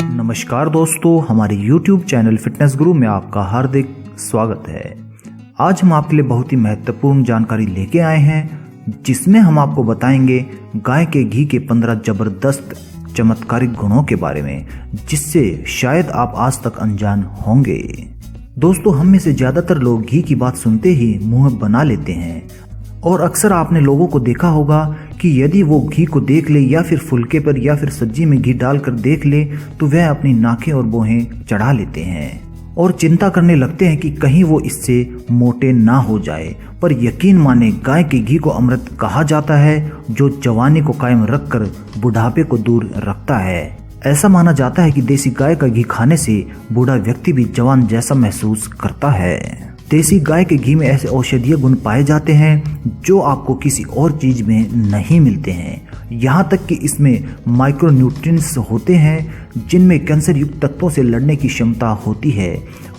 नमस्कार दोस्तों, हमारे YouTube चैनल फिटनेस गुरु में आपका हार्दिक स्वागत है। आज हम आपके लिए बहुत ही महत्वपूर्ण जानकारी लेके आए हैं, जिसमें हम आपको बताएंगे गाय के घी के 15 जबरदस्त चमत्कारिक गुणों के बारे में, जिससे शायद आप आज तक अनजान होंगे। दोस्तों, हम में से ज्यादातर लोग घी की बात सुनते ही मुंह बना लेते हैं और अक्सर आपने लोगों को देखा होगा कि यदि वो घी को देख ले या फिर फुलके पर या फिर सब्जी में घी डालकर देख ले तो वह अपनी नाकें और भौहें चढ़ा लेते हैं और चिंता करने लगते हैं कि कहीं वो इससे मोटे ना हो जाए। पर यकीन माने, गाय के घी को अमृत कहा जाता है, जो जवानी को कायम रखकर बुढ़ापे को दूर रखता है। ऐसा माना जाता है कि देसी गाय का घी खाने से बूढ़ा व्यक्ति भी जवान जैसा महसूस करता है। देसी गाय के घी में ऐसे औषधीय गुण पाए जाते हैं जो आपको किसी और चीज में नहीं मिलते हैं। यहाँ तक कि इसमें माइक्रोन्यूट्रिएंट्स होते हैं जिनमें कैंसर युक्त तत्वों से लड़ने की क्षमता होती है।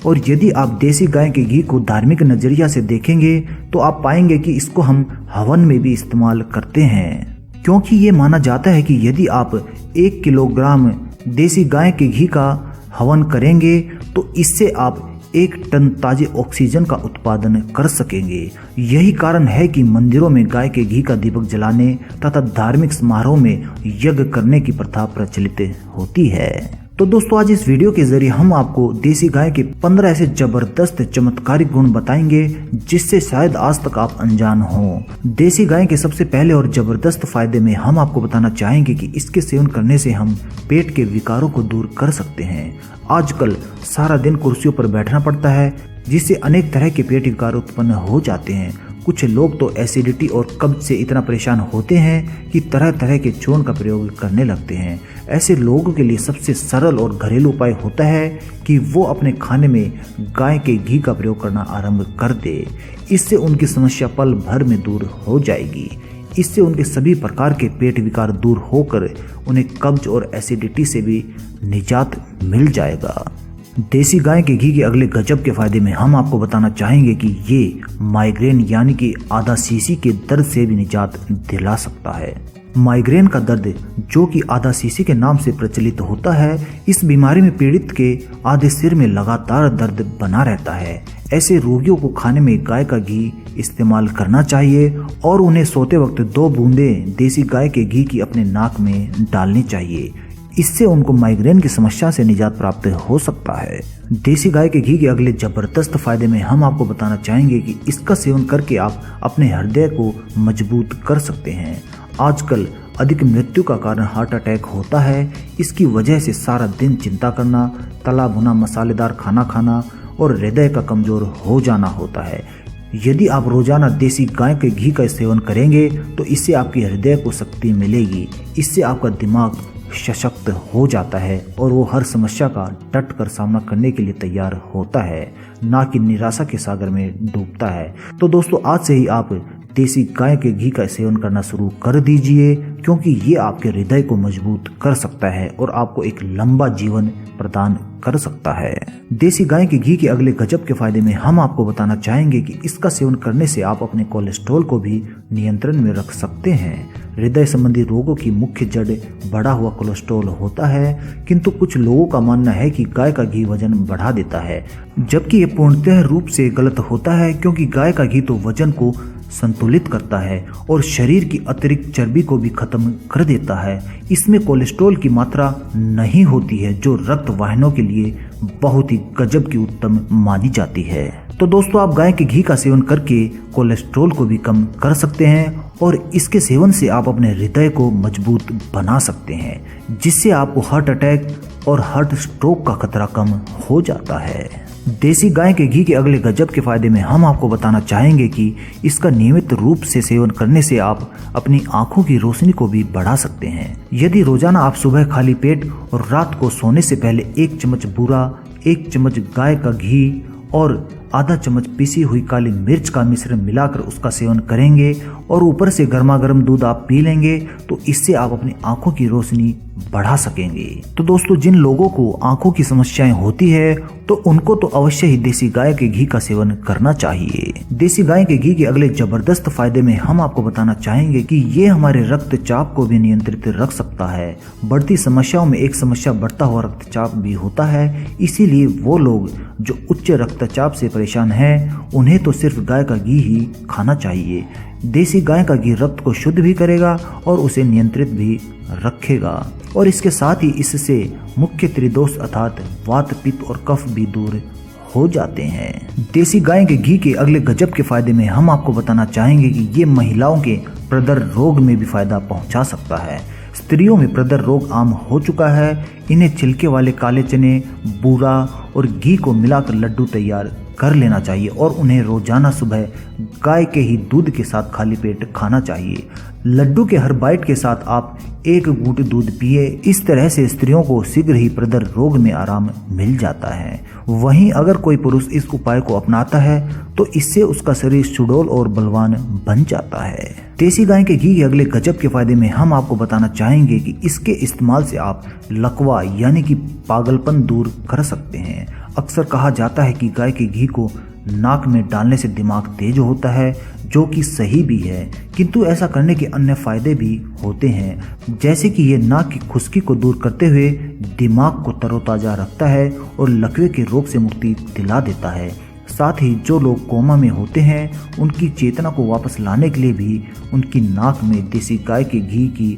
और यदि आप देसी गाय के घी को धार्मिक नजरिया से देखेंगे तो आप पाएंगे कि इसको हम हवन में भी इस्तेमाल करते हैं, क्योंकि ये माना जाता है कि यदि आप 1 किलोग्राम देसी गाय के घी का हवन करेंगे तो इससे आप 1 टन ताजे ऑक्सीजन का उत्पादन कर सकेंगे। यही कारण है कि मंदिरों में गाय के घी का दीपक जलाने तथा धार्मिक समारोह में यज्ञ करने की प्रथा प्रचलित होती है। तो दोस्तों, आज इस वीडियो के जरिए हम आपको देसी गाय के 15 ऐसे जबरदस्त चमत्कारिक गुण बताएंगे जिससे शायद आज तक आप अनजान हो। देसी गाय के सबसे पहले और जबरदस्त फायदे में हम आपको बताना चाहेंगे कि इसके सेवन करने से हम पेट के विकारों को दूर कर सकते हैं। आजकल सारा दिन कुर्सियों पर बैठना पड़ता है, जिससे अनेक तरह के पेट विकार उत्पन्न हो जाते हैं। कुछ लोग तो एसिडिटी और कब्ज से इतना परेशान होते हैं कि तरह तरह के चूर्ण का प्रयोग करने लगते हैं। ऐसे लोगों के लिए सबसे सरल और घरेलू उपाय होता है कि वो अपने खाने में गाय के घी का प्रयोग करना आरंभ कर दे। इससे उनकी समस्या पल भर में दूर हो जाएगी। इससे उनके सभी प्रकार के पेट विकार दूर होकर उन्हें कब्ज और एसिडिटी से भी निजात मिल जाएगा। देसी गाय के घी के अगले गजब के फायदे में हम आपको बताना चाहेंगे कि ये माइग्रेन यानी कि आधा सीसी के दर्द से भी निजात दिला सकता है। माइग्रेन का दर्द, जो कि आधा सीसी के नाम से प्रचलित होता है, इस बीमारी में पीड़ित के आधे सिर में लगातार दर्द बना रहता है। ऐसे रोगियों को खाने में गाय का घी इस्तेमाल करना चाहिए और उन्हें सोते वक्त 2 बूंदें देसी गाय के घी की अपने नाक में डालनी चाहिए। इससे उनको माइग्रेन की समस्या से निजात प्राप्त हो सकता है। देसी गाय के घी के अगले जबरदस्त फायदे में हम आपको बताना चाहेंगे कि इसका सेवन करके आप अपने हृदय को मजबूत कर सकते हैं। आजकल अधिक मृत्यु का कारण हार्ट अटैक होता है। इसकी वजह से सारा दिन चिंता करना, तला भुना मसालेदार खाना खाना और हृदय का कमजोर हो जाना होता है। यदि आप रोजाना देसी गाय के घी का सेवन करेंगे तो इससे आपकी हृदय को शक्ति मिलेगी। इससे आपका दिमाग सशक्त हो जाता है और वो हर समस्या का डट कर सामना करने के लिए तैयार होता है, ना कि निराशा के सागर में डूबता है। तो दोस्तों, आज से ही आप देसी गाय के घी का सेवन करना शुरू कर दीजिए, क्योंकि ये आपके हृदय को मजबूत कर सकता है और आपको एक लंबा जीवन प्रदान कर सकता है। देसी गाय के घी के अगले गजब के फायदे में हम आपको बताना चाहेंगे कि इसका सेवन करने से आप अपने कोलेस्ट्रॉल को भी नियंत्रण में रख सकते हैं। हृदय संबंधी रोगों की मुख्य जड़ बढ़ा हुआ कोलेस्ट्रॉल होता है, किंतु कुछ लोगों का मानना है कि गाय का घी वजन बढ़ा देता है, जबकि ये पूर्णतः रूप से गलत होता है, क्योंकि गाय का घी तो वजन को संतुलित करता है और शरीर की अतिरिक्त चर्बी को भी खत्म कर देता है। इसमें कोलेस्ट्रॉल की मात्रा नहीं होती है, जो रक्त वाहिनियों के लिए बहुत ही गजब की उत्तम मानी जाती है। तो दोस्तों, आप गाय के घी का सेवन करके कोलेस्ट्रॉल को भी कम कर सकते हैं और इसके सेवन से आप अपने हृदय को मजबूत बना सकते हैं, जिससे आपको हार्ट अटैक और हार्ट स्ट्रोक का खतरा कम हो जाता है। देसी गाय के घी के अगले गजब के फायदे में हम आपको बताना चाहेंगे कि इसका नियमित रूप से सेवन करने से आप अपनी आंखों की रोशनी को भी बढ़ा सकते हैं। यदि रोजाना आप सुबह खाली पेट और रात को सोने से पहले 1 चम्मच बूरा, 1 चम्मच गाय का घी और आधा चम्मच पिसी हुई काली मिर्च का मिश्रण मिलाकर उसका सेवन करेंगे और ऊपर से गर्मा गर्म दूध आप पी लेंगे तो इससे आप अपनी आंखों की रोशनी बढ़ा सकेंगे। तो दोस्तों, जिन लोगों को आंखों की समस्याएं होती है तो उनको तो अवश्य ही देसी गाय के घी का सेवन करना चाहिए। देसी गाय के घी के अगले जबरदस्त फायदे में हम आपको बताना चाहेंगे कि ये हमारे रक्तचाप को भी नियंत्रित रख सकता है। बढ़ती समस्याओं में एक समस्या बढ़ता हुआ रक्तचाप भी होता है, इसीलिए वो लोग जो उच्च रक्तचाप से परेशान हैं उन्हें तो सिर्फ गाय का घी ही खाना चाहिए। देसी गाय का घी रक्त को शुद्ध भी करेगा और उसे नियंत्रित भी रखेगा और इसके साथ ही इससे मुख्य त्रिदोष अर्थात वात, पित्त और कफ भी दूर हो जाते हैं। देसी गाय के घी के अगले गजब के फायदे में हम आपको बताना चाहेंगे कि ये महिलाओं के प्रदर रोग में भी फायदा पहुंचा सकता है। स्त्रियों में प्रदर रोग आम हो चुका है। इन्हें छिलके वाले काले चने, बूरा और घी को मिलाकर लड्डू तैयार कर लेना चाहिए और उन्हें रोजाना सुबह गाय के ही दूध के साथ खाली पेट खाना चाहिए। लड्डू के हर बाइट के साथ आप एक घूंट दूध पिए। इस तरह से स्त्रियों को शीघ्र ही प्रदर रोग में आराम मिल जाता है। वहीं अगर कोई पुरुष इस उपाय को अपनाता है तो इससे उसका शरीर सुडौल और बलवान बन जाता है। देसी गाय के घी के अगले गजब के फायदे में हम आपको बताना चाहेंगे कि इसके इस्तेमाल से आप लकवा यानी कि पागलपन दूर कर सकते हैं। अक्सर कहा जाता है कि गाय के घी को नाक में डालने से दिमाग तेज होता है, जो कि सही भी है, किंतु ऐसा करने के अन्य फायदे भी होते हैं, जैसे कि ये नाक की खुश्की को दूर करते हुए दिमाग को तरोताजा रखता है और लकवे के रोग से मुक्ति दिला देता है। साथ ही जो लोग कोमा में होते हैं उनकी चेतना को वापस लाने के लिए भी उनकी नाक में देसी गाय के घी की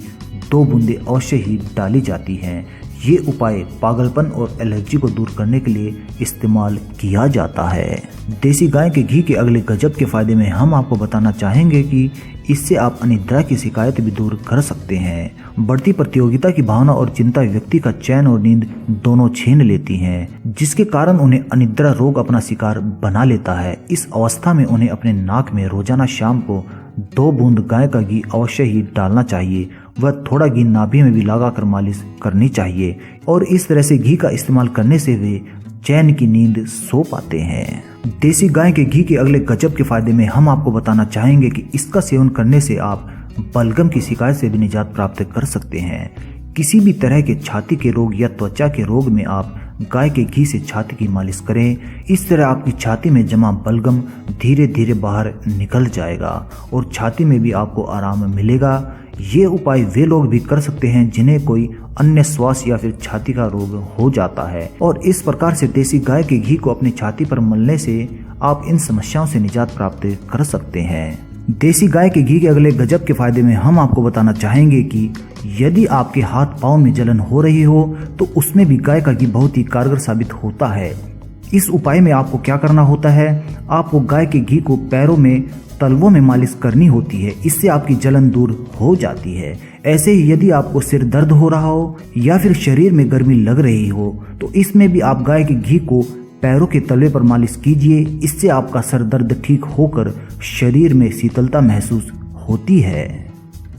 2 बूंदें अवश्य ही डाली जाती हैं। ये उपाय पागलपन और एलर्जी को दूर करने के लिए इस्तेमाल किया जाता है। देसी गाय के घी के अगले गजब के फायदे में हम आपको बताना चाहेंगे कि इससे आप अनिद्रा की शिकायत भी दूर कर सकते हैं। बढ़ती प्रतियोगिता की भावना और चिंता व्यक्ति का चैन और नींद दोनों छीन लेती हैं, जिसके कारण उन्हें अनिद्रा रोग अपना शिकार बना लेता है। इस अवस्था में उन्हें अपने नाक में रोजाना शाम को 2 बूंद गाय का घी अवश्य ही डालना चाहिए। वह थोड़ा घी नाभि में भी लगाकर मालिश करनी चाहिए और इस तरह से घी का इस्तेमाल करने से वे चैन की नींद सो पाते हैं। देसी गाय के घी के अगले गजब के फायदे में हम आपको बताना चाहेंगे कि इसका सेवन करने से आप बलगम की शिकायत से भी निजात प्राप्त कर सकते हैं। किसी भी तरह के छाती के रोग या त्वचा के रोग में आप गाय के घी से छाती की मालिश करें। इस तरह आपकी छाती में जमा बलगम धीरे धीरे बाहर निकल जाएगा और छाती में भी आपको आराम मिलेगा। ये उपाय वे लोग भी कर सकते हैं जिन्हें कोई अन्य श्वास या फिर छाती का रोग हो जाता है और इस प्रकार से देसी गाय के घी को अपनी छाती पर मलने से आप इन समस्याओं से निजात प्राप्त कर सकते हैं। देसी गाय के घी के अगले गजब के फायदे में हम आपको बताना चाहेंगे कि यदि आपके हाथ पांव में जलन हो रही हो तो उसमें भी गाय का घी बहुत ही कारगर साबित होता है। इस उपाय में आपको क्या करना होता है, आपको गाय के घी को पैरों में तलवों में मालिश करनी होती है। इससे आपकी जलन दूर हो जाती है। ऐसे ही यदि आपको सिर दर्द हो रहा हो या फिर शरीर में गर्मी लग रही हो तो इसमें भी आप गाय के घी को पैरों के तलवे पर मालिश कीजिए। इससे आपका सर दर्द ठीक होकर शरीर में शीतलता महसूस होती है।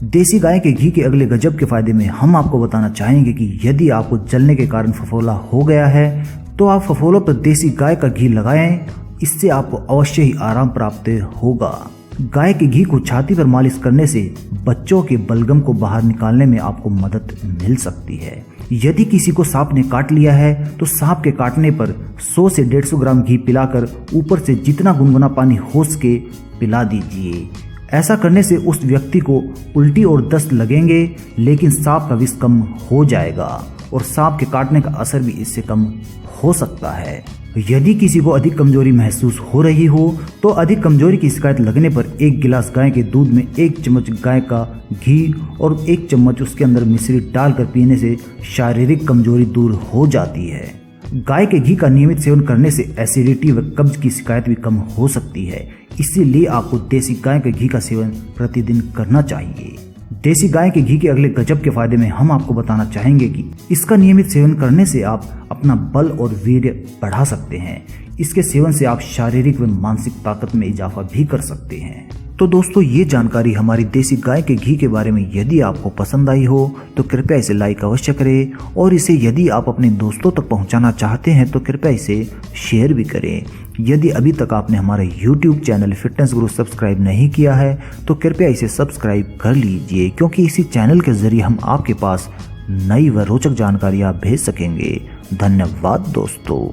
देसी गाय के घी के अगले गजब के फायदे में हम आपको बताना चाहेंगे कि यदि आपको जलने के कारण फफोला हो गया है तो आप फफोलों पर देसी गाय का घी लगाएं। इससे आपको अवश्य ही आराम प्राप्त होगा। गाय के घी को छाती पर मालिश करने से बच्चों के बलगम को बाहर निकालने में आपको मदद मिल सकती है। यदि किसी को सांप ने काट लिया है तो सांप के काटने पर 100 से 150 ग्राम घी पिलाकर ऊपर से जितना गुनगुना पानी हो सके पिला दीजिए। ऐसा करने से उस व्यक्ति को उल्टी और दस्त लगेंगे, लेकिन सांप का विष कम हो जाएगा और सांप के काटने का असर भी इससे कम हो सकता है। यदि किसी को अधिक कमजोरी महसूस हो रही हो तो अधिक कमजोरी की शिकायत लगने पर 1 गिलास गाय के दूध में 1 चम्मच गाय का घी और 1 चम्मच उसके अंदर मिश्री डालकर पीने से शारीरिक कमजोरी दूर हो जाती है। गाय के घी का नियमित सेवन करने से एसिडिटी व कब्ज की शिकायत भी कम हो सकती है। इसीलिए आपको देसी गाय के घी का सेवन प्रतिदिन करना चाहिए। देसी गाय के घी के अगले गजब के फायदे में हम आपको बताना चाहेंगे कि इसका नियमित सेवन करने से आप अपना बल और वीर्य बढ़ा सकते हैं। इसके सेवन से आप शारीरिक व मानसिक ताकत में इजाफा भी कर सकते हैं। तो दोस्तों ये जानकारी हमारी देसी गाय के घी के बारे में यदि आपको पसंद आई हो तो कृपया इसे लाइक अवश्य करें और इसे यदि आप अपने दोस्तों तक पहुंचाना चाहते हैं तो कृपया इसे शेयर भी करें। यदि अभी तक आपने हमारा YouTube चैनल फिटनेस गुरु सब्सक्राइब नहीं किया है तो कृपया इसे सब्सक्राइब कर लीजिए, क्योंकि इसी चैनल के जरिए हम आपके पास नई व रोचक जानकारियां भेज सकेंगे। धन्यवाद दोस्तों।